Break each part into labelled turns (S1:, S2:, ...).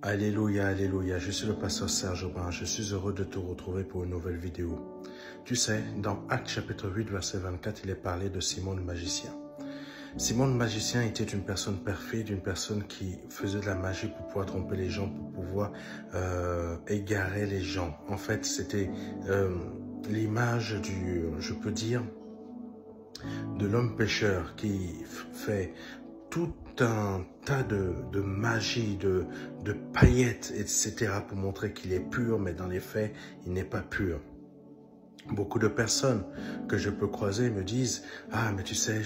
S1: Alléluia, alléluia, je suis le pasteur Serge Aubin, je suis heureux de te retrouver pour une nouvelle vidéo. Tu sais, dans Actes chapitre 8, verset 24, il est parlé de Simon le magicien. Simon le magicien était une personne perfide, une personne qui faisait de la magie pour pouvoir tromper les gens, pour pouvoir égarer les gens. En fait, c'était l'image du, je peux dire, de l'homme pécheur qui fait tout un tas de magie, de paillettes, etc. pour montrer qu'il est pur, mais dans les faits, il n'est pas pur. Beaucoup de personnes que je peux croiser me disent « Ah, mais tu sais,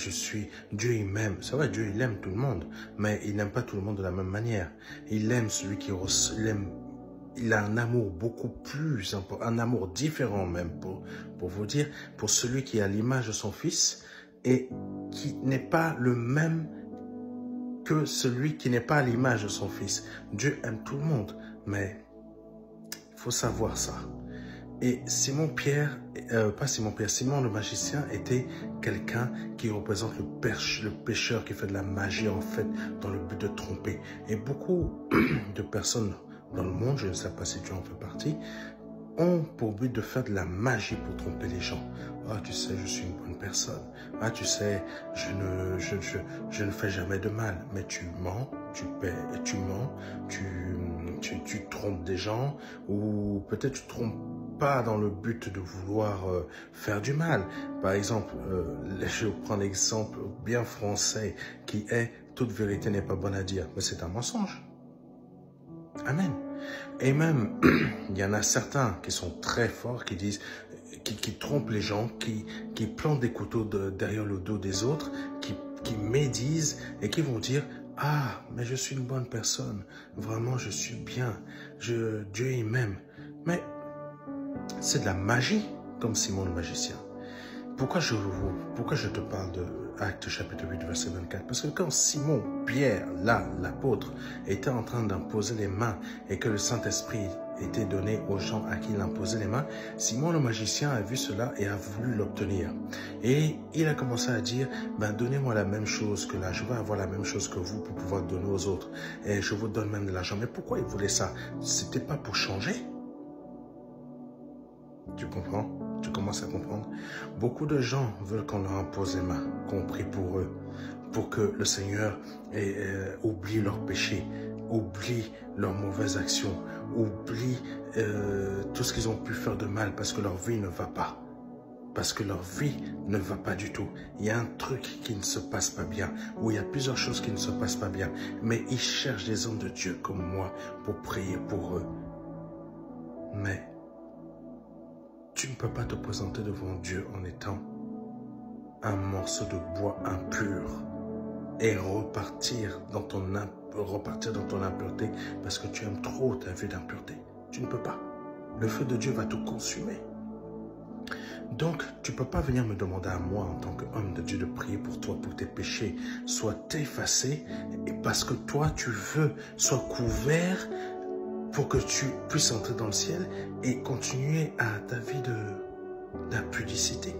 S1: Dieu il m'aime. » C'est vrai, Dieu il aime tout le monde, mais il n'aime pas tout le monde de la même manière. Il aime celui qui il a un amour beaucoup plus important, un amour différent même, pour vous dire, pour celui qui a l'image de son fils et qui n'est pas le même que celui qui n'est pas à l'image de son fils. Dieu aime tout le monde, mais il faut savoir ça. Et Simon le magicien était quelqu'un qui représente le pécheur qui fait de la magie en fait dans le but de tromper. Et beaucoup de personnes dans le monde, je ne sais pas si tu en fais partie, ont pour but de faire de la magie pour tromper les gens. Ah, tu sais, je suis une bonne personne. Ah, tu sais, je ne fais jamais de mal. Mais tu mens, tu mens, tu trompes des gens, ou peut-être tu trompes pas dans le but de vouloir faire du mal. Par exemple, je prends l'exemple bien français qui est « toute vérité n'est pas bonne à dire », mais c'est un mensonge. Amen. Et même, il y en a certains qui sont très forts, qui disent, qui trompent les gens, qui plantent des couteaux derrière le dos des autres, qui médisent et qui vont dire « Ah, mais je suis une bonne personne, vraiment je suis bien, Dieu il m'aime. » Mais c'est de la magie, comme Simon le magicien. Pourquoi je te parle de Actes chapitre 8, verset 24? Parce que quand Simon, Pierre, là, l'apôtre, était en train d'imposer les mains et que le Saint-Esprit était donné aux gens à qui il imposait les mains, Simon le magicien a vu cela et a voulu l'obtenir. Et il a commencé à dire, ben donnez-moi la même chose que là, je veux avoir la même chose que vous pour pouvoir donner aux autres. Et je vous donne même de l'argent. Mais pourquoi il voulait ça? C'était pas pour changer? Tu comprends? Tu commences à comprendre? Beaucoup de gens veulent qu'on leur impose les mains, qu'on prie pour eux, pour que le Seigneur oublie leurs péchés, oublie leurs mauvaises actions, oublie tout ce qu'ils ont pu faire de mal parce que leur vie ne va pas. Parce que leur vie ne va pas du tout. Il y a un truc qui ne se passe pas bien, ou il y a plusieurs choses qui ne se passent pas bien, mais ils cherchent des hommes de Dieu comme moi pour prier pour eux. Mais tu ne peux pas te présenter devant Dieu en étant un morceau de bois impur et repartir dans ton impureté parce que tu aimes trop ta vie d'impureté. Tu ne peux pas. Le feu de Dieu va te consumer. Donc, tu ne peux pas venir me demander à moi en tant qu'homme de Dieu de prier pour toi, pour que tes péchés soient effacés et parce que toi, tu veux sois couvert pour que tu puisses entrer dans le ciel et continuer à ta vie d'impudicité,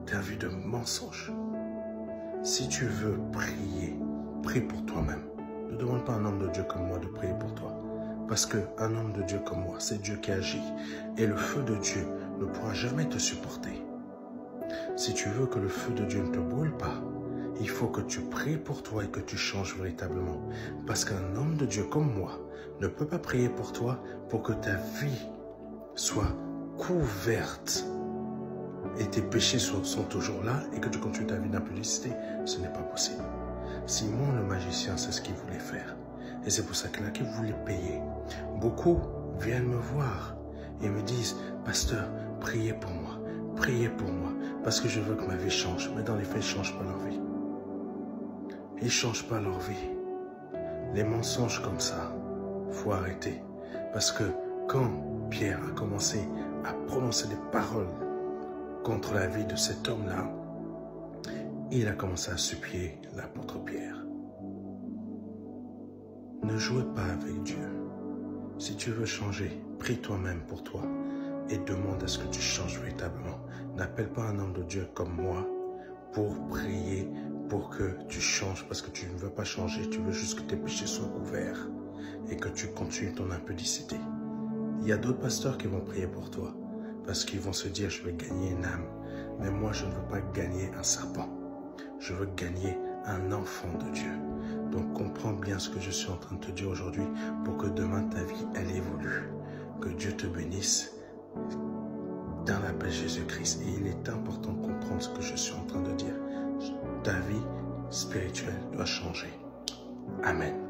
S1: ta vie de mensonge. Si tu veux prier, prie pour toi-même. Ne demande pas à un homme de Dieu comme moi de prier pour toi. Parce qu'un homme de Dieu comme moi, c'est Dieu qui agit. Et le feu de Dieu ne pourra jamais te supporter. Si tu veux que le feu de Dieu ne te brûle pas, il faut que tu pries pour toi et que tu changes véritablement. Parce qu'un homme de Dieu comme moi ne peut pas prier pour toi pour que ta vie soit couverte et tes péchés sont toujours là et que tu continues ta vie d'impudicité. Ce n'est pas possible. Simon le magicien, c'est ce qu'il voulait faire. Et c'est pour ça qu'il voulait payer. Beaucoup viennent me voir et me disent « Pasteur, priez pour moi, parce que je veux que ma vie change. » Mais dans les faits, ils ne changent pas leur vie. Ils ne changent pas leur vie. Les mensonges comme ça, il faut arrêter. Parce que quand Pierre a commencé à prononcer des paroles contre la vie de cet homme-là, il a commencé à supplier l'apôtre Pierre. Ne jouez pas avec Dieu. Si tu veux changer, prie toi-même pour toi et demande à ce que tu changes véritablement. N'appelle pas un homme de Dieu comme moi pour prier, pour que tu changes, parce que tu ne veux pas changer, tu veux juste que tes péchés soient couverts. et que tu continues ton impudicité. Il y a d'autres pasteurs qui vont prier pour toi parce qu'ils vont se dire, je vais gagner une âme. Mais moi, je ne veux pas gagner un serpent. Je veux gagner un enfant de Dieu. Donc, comprends bien ce que je suis en train de te dire aujourd'hui pour que demain, ta vie, elle évolue. Que Dieu te bénisse dans l'appel Jésus-Christ. Et il est important de comprendre ce que je suis en train de dire. Ta vie spirituelle doit changer. Amen.